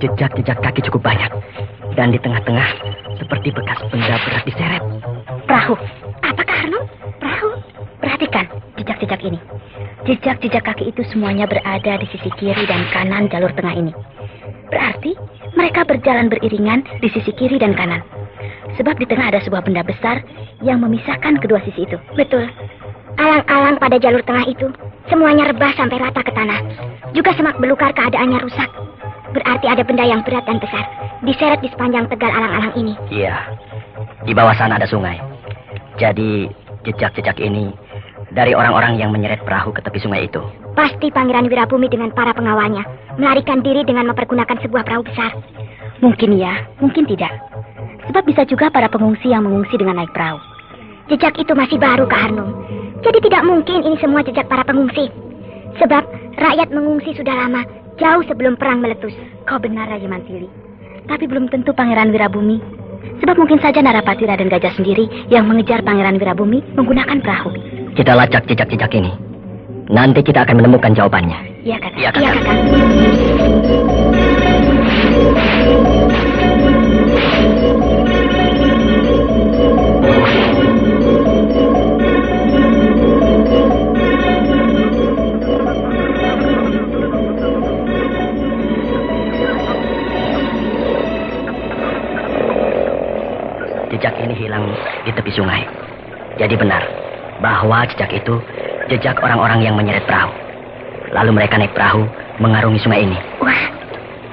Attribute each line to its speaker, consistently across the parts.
Speaker 1: Jejak-jejak kaki cukup banyak. Dan di tengah-tengah seperti bekas benda berat diseret.
Speaker 2: Perahu. Apakah Arnold? Perahu. Perhatikan jejak-jejak ini. Jejak-jejak kaki itu semuanya berada di sisi kiri dan kanan jalur tengah ini. Berarti mereka berjalan beriringan di sisi kiri dan kanan. Sebab di tengah ada sebuah benda besar yang memisahkan kedua sisi itu.
Speaker 3: Betul. Alang-alang pada jalur tengah itu semuanya rebah sampai rata ke tanah. Juga semak belukar keadaannya rusak. Berarti ada benda yang berat dan besar diseret di sepanjang tegal alang-alang ini.
Speaker 1: Iya. Di bawah sana ada sungai. Jadi jejak-jejak ini dari orang-orang yang menyeret perahu ke tepi sungai itu.
Speaker 3: Pasti Pangeran Wirabumi dengan para pengawalnya melarikan diri dengan mempergunakan sebuah perahu besar.
Speaker 2: Mungkin ya, mungkin tidak. Sebab bisa juga para pengungsi yang mengungsi dengan naik perahu.
Speaker 3: Jejak itu masih baru, Kak Harnum. Jadi tidak mungkin ini semua jejak para pengungsi. Sebab rakyat mengungsi sudah lama, jauh sebelum perang meletus.
Speaker 2: Kau benar, Raja Mantili. Tapi belum tentu Pangeran Wirabumi. Sebab mungkin saja Narapati Raden Gajah sendiri yang mengejar Pangeran Wirabumi menggunakan perahu.
Speaker 1: Kita lacak jejak-jejak ini. Nanti kita akan menemukan jawabannya.
Speaker 2: Iya, Kakak.
Speaker 1: Iya, Kakak.
Speaker 3: Iya, Kakak.
Speaker 1: Jejak ini hilang di tepi sungai. Jadi benar bahwa jejak itu jejak orang-orang yang menyeret perahu. Lalu mereka naik perahu mengarungi sungai ini.
Speaker 3: Wah,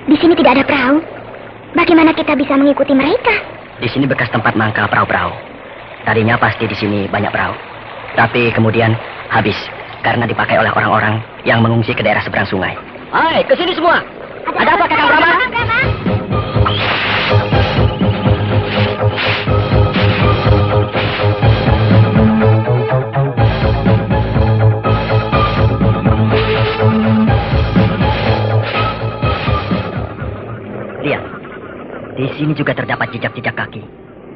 Speaker 3: di sini tidak ada perahu. Bagaimana kita bisa mengikuti mereka?
Speaker 1: Di sini bekas tempat mangkal perahu-perahu. Tadinya pasti di sini banyak perahu. Tapi kemudian habis karena dipakai oleh orang-orang yang mengungsi ke daerah seberang sungai. Hai, ke sini semua. Ada apa, Kakang Brahma? Lihat, di sini juga terdapat jejak-jejak kaki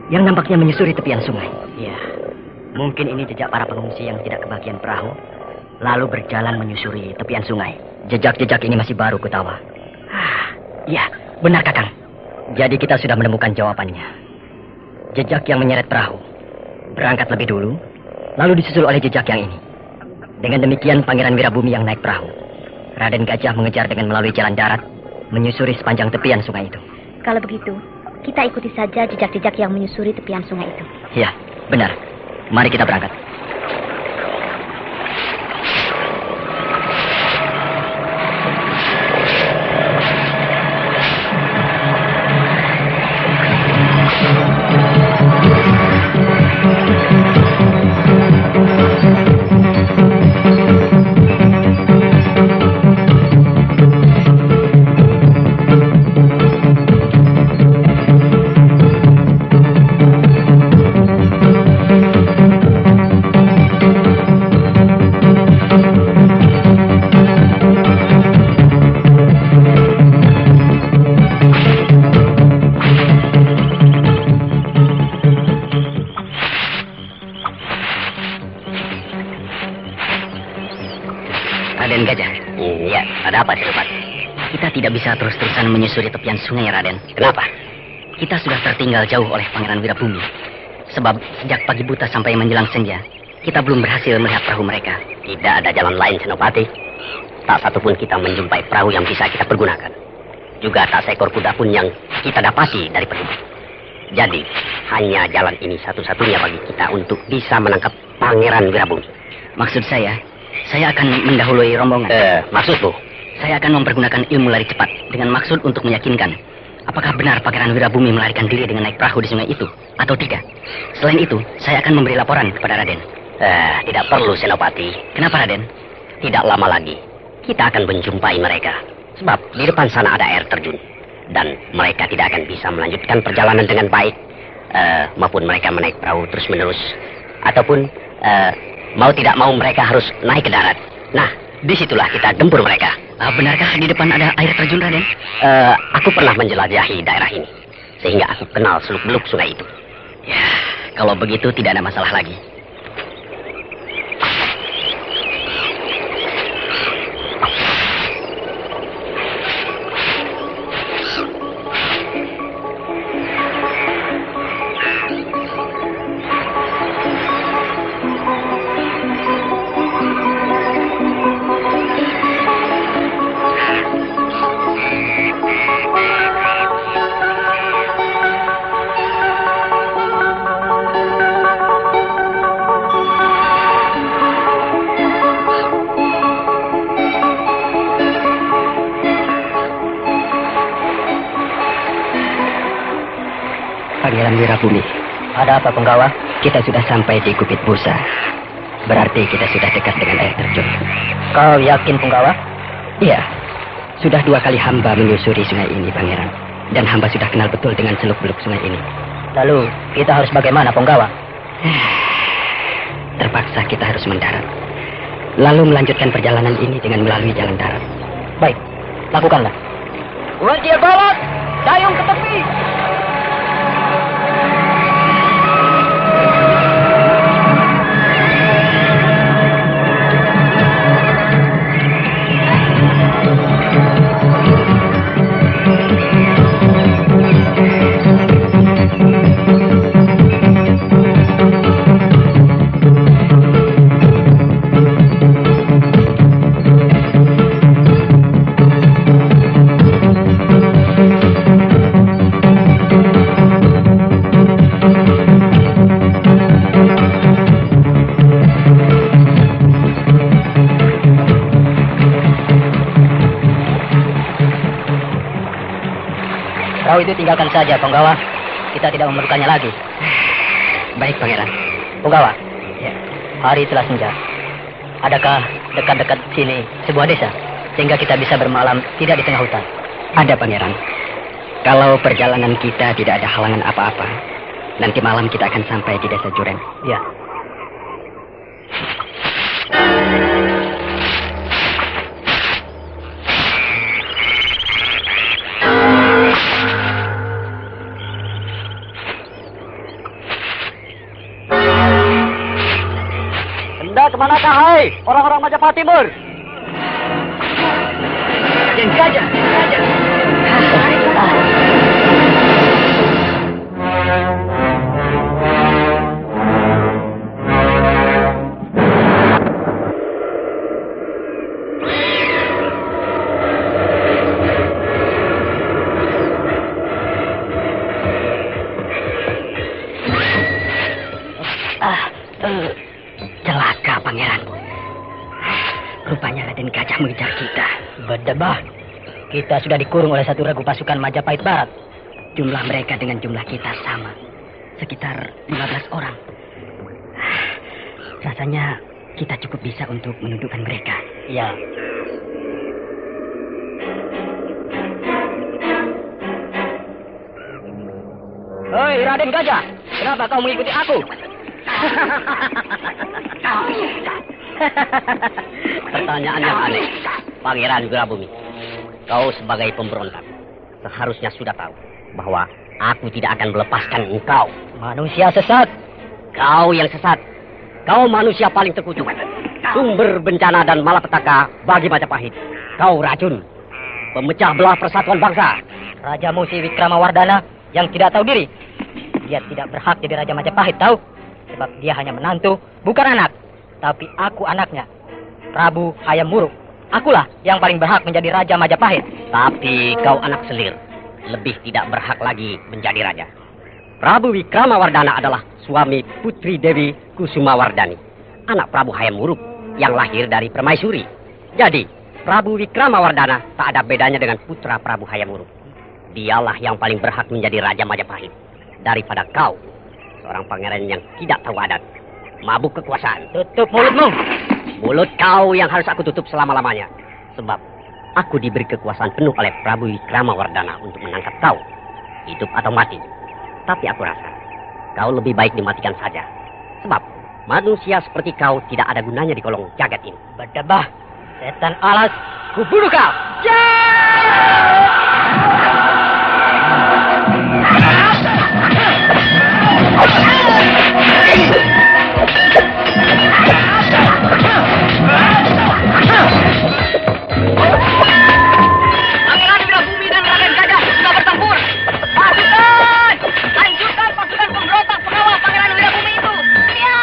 Speaker 1: yang nampaknya menyusuri tepian sungai. Ya, mungkin ini jejak para pengungsi yang tidak kebagian perahu, lalu berjalan menyusuri tepian sungai. Jejak-jejak ini masih baru kutawa. Ya, benar Kakang. Jadi kita sudah menemukan jawabannya. Jejak yang menyeret perahu berangkat lebih dulu, lalu disusul oleh jejak yang ini. Dengan demikian Pangeran Wirabumi yang naik perahu. Raden Gajah mengejar dengan melalui jalan darat, menyusuri sepanjang tepian sungai itu.
Speaker 2: Kalau begitu, kita ikuti saja jejak-jejak yang menyusuri tepian sungai itu.
Speaker 1: Ya, benar. Mari kita berangkat. Raden Gajah. Iya, ada apa, Senopati? Kita tidak bisa terus-terusan menyusuri tepian sungai, Raden. Kenapa? Kita sudah tertinggal jauh oleh Pangeran Wirabumi. Sebab sejak pagi buta sampai menjelang senja, kita belum berhasil melihat perahu mereka. Tidak ada jalan lain, Senopati. Tak satupun kita menjumpai perahu yang bisa kita pergunakan. Juga tak seekor kuda pun yang kita dapati dari penduduk. Jadi, hanya jalan ini satu-satunya bagi kita untuk bisa menangkap Pangeran Wirabumi. Maksud saya akan mendahului rombongan. Maksudmu? Saya akan mempergunakan ilmu lari cepat dengan maksud untuk meyakinkan apakah benar Pangeran Wirabumi melarikan diri dengan naik perahu di sungai itu atau tidak. Selain itu, saya akan memberi laporan kepada Raden. Tidak perlu, Senopati. Kenapa, Raden? Tidak lama lagi kita akan menjumpai mereka. Sebab di depan sana ada air terjun. Dan mereka tidak akan bisa melanjutkan perjalanan dengan baik. Maupun mereka menaik perahu terus-menerus. Ataupun mau tidak mau mereka harus naik ke darat. Nah, disitulah kita gempur mereka. Benarkah di depan ada air terjun, Raden? Aku pernah menjelajahi daerah ini. Sehingga aku kenal seluk-beluk sungai itu. Ya, kalau begitu tidak ada masalah lagi. Pangeran Wirabumi. Ada apa, Penggawa? Kita sudah sampai di Bukit Busa. Berarti kita sudah dekat dengan air terjun. Kau yakin, Penggawa? Iya. Sudah 2 kali hamba menyusuri sungai ini, Pangeran. Dan hamba sudah kenal betul dengan seluk-beluk sungai ini. Lalu, kita harus bagaimana, Penggawa? Terpaksa kita harus mendarat. Lalu melanjutkan perjalanan ini dengan melalui jalan darat. Baik, lakukanlah. Wajib balak, dayung ke tepi. Itu tinggalkan saja, Penggawa. Kita tidak memerlukannya lagi. Baik, Pangeran. Penggawa, ya. Hari telah senja. Adakah dekat-dekat sini sebuah desa sehingga kita bisa bermalam tidak di tengah hutan? Ada, Pangeran. Kalau perjalanan kita tidak ada halangan apa-apa, nanti malam kita akan sampai di desa Juren. Ya. Kemanakah, hai orang-orang Majapahit Timur? Raden Gajah, celaka, Pangeran. Rupanya Raden Gajah mengejar kita. Berdebah. Kita sudah dikurung oleh satu regu pasukan Majapahit Barat. Jumlah mereka dengan jumlah kita sama. Sekitar 15 orang. Rasanya kita cukup bisa untuk menundukkan mereka. Ya. Hei, Raden Gajah. Kenapa kau mengikuti aku? Pertanyaan yang aneh, Pangeran Wirabumi. Kau sebagai pemberontak seharusnya sudah tahu bahwa aku tidak akan melepaskan engkau. Manusia sesat. Kau yang sesat. Kau manusia paling terkutuk, sumber bencana dan malapetaka bagi Majapahit. Kau racun, pemecah belah persatuan bangsa. Raja Musi Wikramawardhana yang tidak tahu diri. Dia tidak berhak jadi Raja Majapahit, tahu? Sebab dia hanya menantu, bukan anak. Tapi aku anaknya, Prabu Hayam Wuruk. Akulah yang paling berhak menjadi Raja Majapahit. Tapi kau anak selir, lebih tidak berhak lagi menjadi raja. Prabu Wikramawardhana adalah suami Putri Dewi Kusumawardhani, anak Prabu Hayam Wuruk yang lahir dari permaisuri. Jadi, Prabu Wikramawardhana tak ada bedanya dengan putra Prabu Hayam Wuruk. Dialah yang paling berhak menjadi Raja Majapahit daripada kau, seorang pangeran yang tidak tahu adat, mabuk kekuasaan. Tutup mulutmu. Mulut kau yang harus aku tutup selama-lamanya. Sebab aku diberi kekuasaan penuh oleh Prabu Wikramawardhana untuk menangkap kau, hidup atau mati. Tapi aku rasa kau lebih baik dimatikan saja. Sebab manusia seperti kau tidak ada gunanya di kolong jagat ini. Berdebah, setan alas, kubunuh kau. Pangeran Wirabumi dan Raden Gajah sudah bertempur. Pasukan, lanjutkan pasukan pemberontak pengawal Pangeran Wirabumi itu. Ya!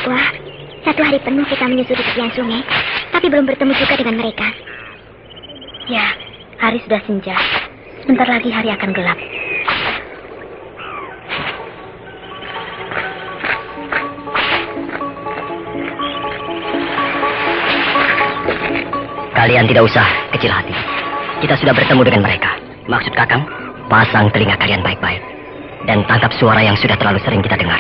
Speaker 3: Wah, 1 hari penuh kita menyusuri tepian sungai, tapi belum bertemu juga dengan mereka.
Speaker 2: Ya, hari sudah senja. Sebentar lagi hari akan gelap.
Speaker 1: Kalian tidak usah kecil hati. Kita sudah bertemu dengan mereka. Maksud Kakang, pasang telinga kalian baik-baik. Dan tangkap suara yang sudah terlalu sering kita dengar.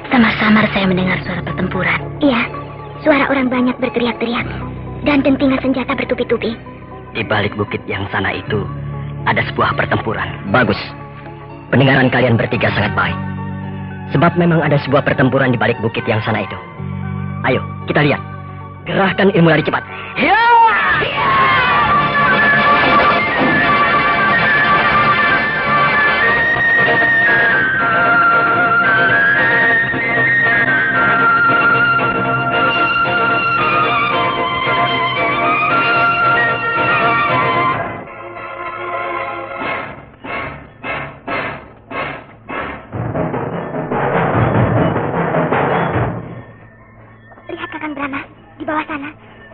Speaker 2: Samar-samar saya mendengar suara pertempuran.
Speaker 3: Iya, suara orang banyak berteriak-teriak. Dan dentingan senjata bertubi-tubi.
Speaker 1: Di balik bukit yang sana itu ada sebuah pertempuran. Bagus. Pendengaran kalian bertiga sangat baik. Sebab memang ada sebuah pertempuran di balik bukit yang sana itu. Ayo, kita lihat. Gerahkan ilmu lari cepat.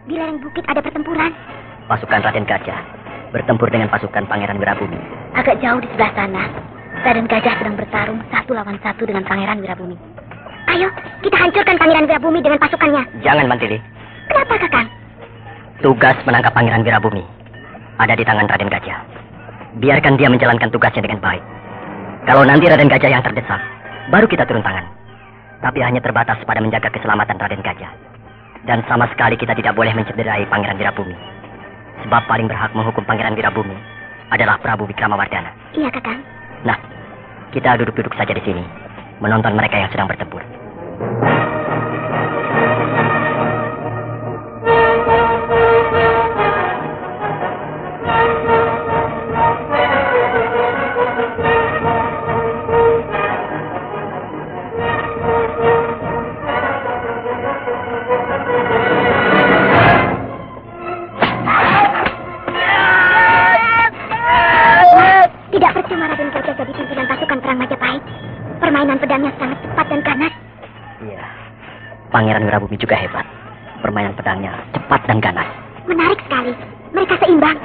Speaker 3: Di lereng bukit ada pertempuran.
Speaker 1: Pasukan Raden Gajah bertempur dengan pasukan Pangeran Wirabumi.
Speaker 2: Agak jauh di sebelah sana, Raden Gajah sedang bertarung 1 lawan 1 dengan Pangeran Wirabumi.
Speaker 3: Ayo, kita hancurkan Pangeran Wirabumi dengan pasukannya.
Speaker 1: Jangan, Mantili.
Speaker 3: Kenapa, Kakang?
Speaker 1: Tugas menangkap Pangeran Wirabumi ada di tangan Raden Gajah. Biarkan dia menjalankan tugasnya dengan baik. Kalau nanti Raden Gajah yang terdesak, baru kita turun tangan. Tapi hanya terbatas pada menjaga keselamatan Raden Gajah. Dan sama sekali kita tidak boleh mencederai Pangeran Wirabumi. Sebab paling berhak menghukum Pangeran Wirabumi adalah Prabu Wikramawardhana.
Speaker 3: Iya, Kakang.
Speaker 1: Nah, kita duduk-duduk saja di sini, menonton mereka yang sedang bertempur. Pangeran Wirabumi juga hebat. Permainan pedangnya cepat dan ganas.
Speaker 3: Menarik sekali. Mereka seimbang.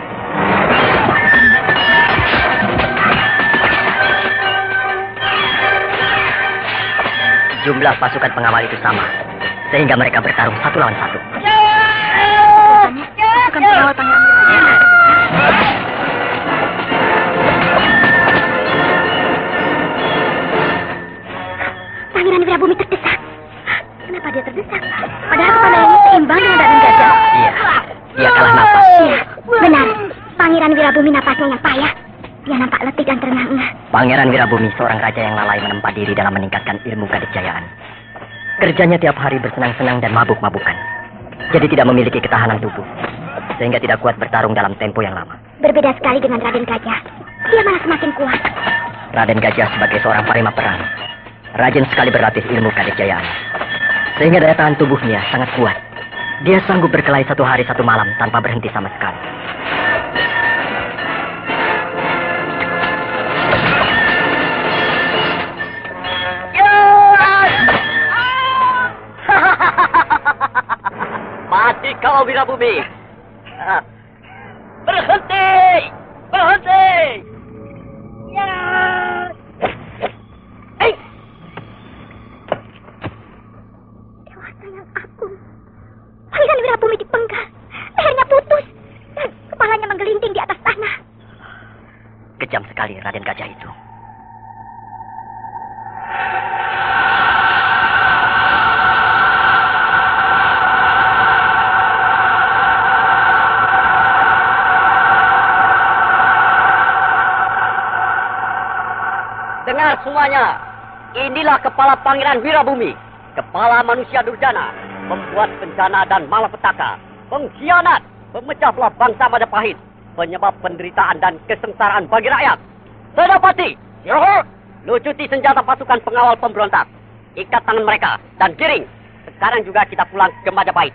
Speaker 1: Jumlah pasukan pengawal itu sama, sehingga mereka bertarung 1 lawan 1.
Speaker 2: Pasukan pengawal Pangeran Wirabumi.
Speaker 3: Pangeran Wirabumi terdesak.
Speaker 2: Kenapa dia terdesak? Padahal kepandaiannya seimbang dengan Raden Gajah.
Speaker 1: Iya, dia kalah napas.
Speaker 3: Iya, benar. Pangeran Wirabumi napasnya yang payah. Dia nampak letih dan terengah-engah.
Speaker 1: Pangeran Wirabumi seorang raja yang lalai menempa diri dalam meningkatkan ilmu kadejayaan. Kerjanya tiap hari bersenang-senang dan mabuk-mabukan. Jadi tidak memiliki ketahanan tubuh. Sehingga tidak kuat bertarung dalam tempo yang lama.
Speaker 3: Berbeda sekali dengan Raden Gajah. Dia malah semakin kuat.
Speaker 1: Raden Gajah sebagai seorang panglima perang rajin sekali berlatih ilmu kadejayaan. Sehingga daya tahan tubuhnya sangat kuat. Dia sanggup berkelahi 1 hari 1 malam tanpa berhenti sama sekali. Mati kau, Wirabumi! Berhenti! Berhenti! Ya!
Speaker 3: Pangeran Wirabumi dipenggal. Lehernya putus. Dan kepalanya menggelinding di atas tanah.
Speaker 1: Kejam sekali Raden Gajah itu. Dengar semuanya. Inilah kepala Pangeran Wirabumi. Kepala manusia durjana. Membuat bencana dan malapetaka, pengkhianat, pemecah belah bangsa Majapahit, penyebab penderitaan dan kesengsaraan bagi rakyat. Senopati, lucuti senjata pasukan pengawal pemberontak, ikat tangan mereka dan giring. Sekarang juga kita pulang ke Majapahit.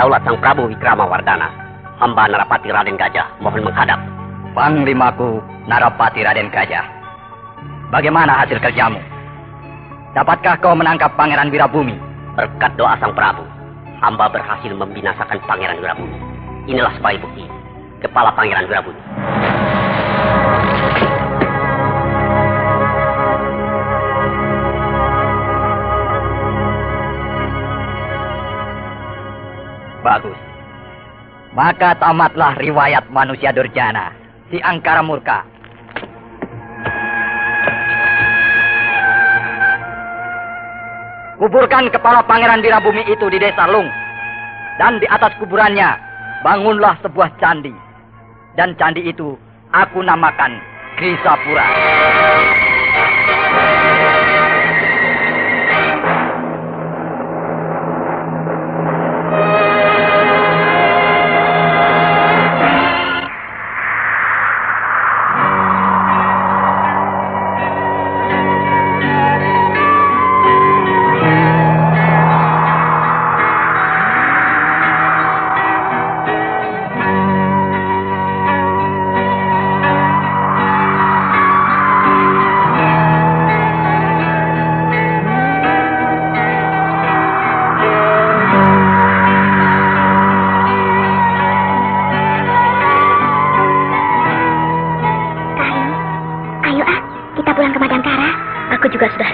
Speaker 4: daulat Sang Prabu Wikramawardhana, hamba Narapati Raden Gajah mohon menghadap.
Speaker 1: Panglimaku Narapati Raden Gajah. Bagaimana hasil kerjamu? Dapatkah kau menangkap Pangeran Wirabumi?
Speaker 4: Berkat doa Sang Prabu, hamba berhasil membinasakan Pangeran Wirabumi. Inilah sebagai bukti, kepala Pangeran Wirabumi.
Speaker 1: Bagus. Maka tamatlah riwayat manusia durjana, si Angkara Murka. Kuburkan kepala Pangeran Wirabumi itu di desa Lung. Dan di atas kuburannya, bangunlah sebuah candi. Dan candi itu aku namakan Grisapura.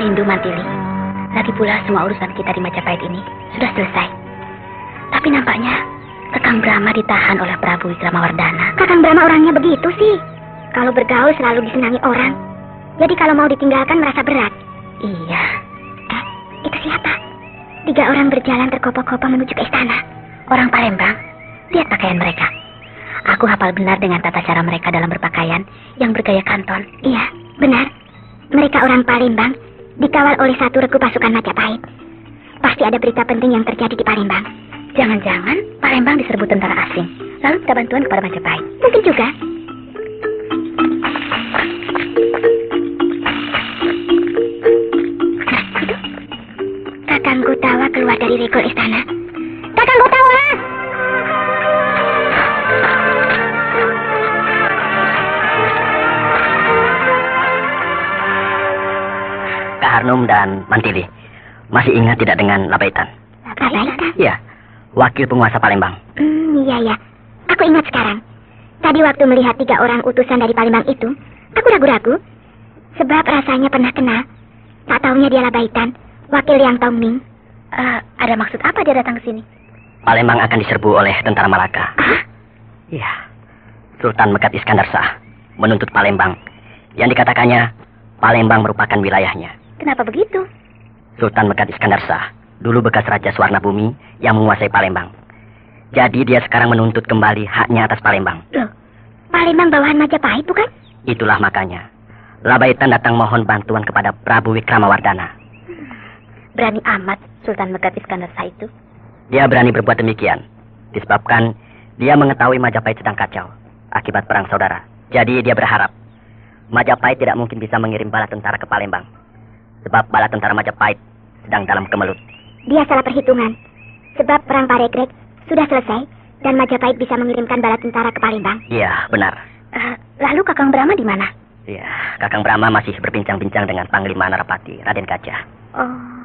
Speaker 2: Rindu Mantili. Lagi pula semua urusan kita di Majapahit ini sudah selesai. Tapi nampaknya Kakang Brahma ditahan oleh Prabu Wikramawardhana.
Speaker 3: Kakang Brahma orangnya begitu sih. Kalau bergaul selalu disenangi orang. Jadi kalau mau ditinggalkan merasa berat.
Speaker 2: Iya.
Speaker 3: Itu siapa? 3 orang berjalan terkopoh-kopoh menuju ke istana.
Speaker 2: Orang Palembang. Lihat pakaian mereka. Aku hafal benar dengan tata cara mereka dalam berpakaian yang bergaya kanton.
Speaker 3: Iya, benar. Mereka orang Palembang, dikawal oleh satu regu pasukan Majapahit. Pasti ada berita penting yang terjadi di Palembang.
Speaker 2: Jangan-jangan Palembang diserbu tentara asing, lalu minta bantuan kepada Majapahit.
Speaker 3: Mungkin juga. Nah, itu. Kakang Gutawa keluar dari regol istana. Kakang Gutawa!
Speaker 1: Kak Harnum dan Mantili, masih ingat tidak dengan Labaitan?
Speaker 3: Labaitan?
Speaker 1: Iya, wakil penguasa Palembang.
Speaker 3: Iya. Aku ingat sekarang. Tadi waktu melihat 3 orang utusan dari Palembang itu, aku ragu-ragu. Sebab rasanya pernah kenal. Tak taunya dia Labaitan, wakil yang Tongming.
Speaker 2: Ada maksud apa dia datang ke sini?
Speaker 1: Palembang akan diserbu oleh tentara Malaka. Iya. Sultan Megat Iskandar Shah menuntut Palembang. Yang dikatakannya, Palembang merupakan wilayahnya.
Speaker 2: Kenapa begitu?
Speaker 1: Sultan Megat Iskandar Shah dulu bekas Raja Swarnabumi yang menguasai Palembang. Jadi dia sekarang menuntut kembali haknya atas Palembang.
Speaker 3: Loh, Palembang bawahan Majapahit bukan?
Speaker 1: Itulah makanya Labaitan datang mohon bantuan kepada Prabu Wikramawardhana.
Speaker 2: Berani amat Sultan Megat Iskandar Shah itu.
Speaker 1: Dia berani berbuat demikian disebabkan dia mengetahui Majapahit sedang kacau akibat perang saudara. Jadi dia berharap Majapahit tidak mungkin bisa mengirim bala tentara ke Palembang. Sebab bala tentara Majapahit sedang dalam kemelut.
Speaker 3: Dia salah perhitungan. Sebab perang Paregreg sudah selesai dan Majapahit bisa mengirimkan bala tentara ke Palembang.
Speaker 1: Iya, benar.
Speaker 2: Lalu Kakang Brahma di mana?
Speaker 1: Iya, Kakang Brahma masih berbincang-bincang dengan Panglima Narapati Raden Gajah.
Speaker 2: Oh.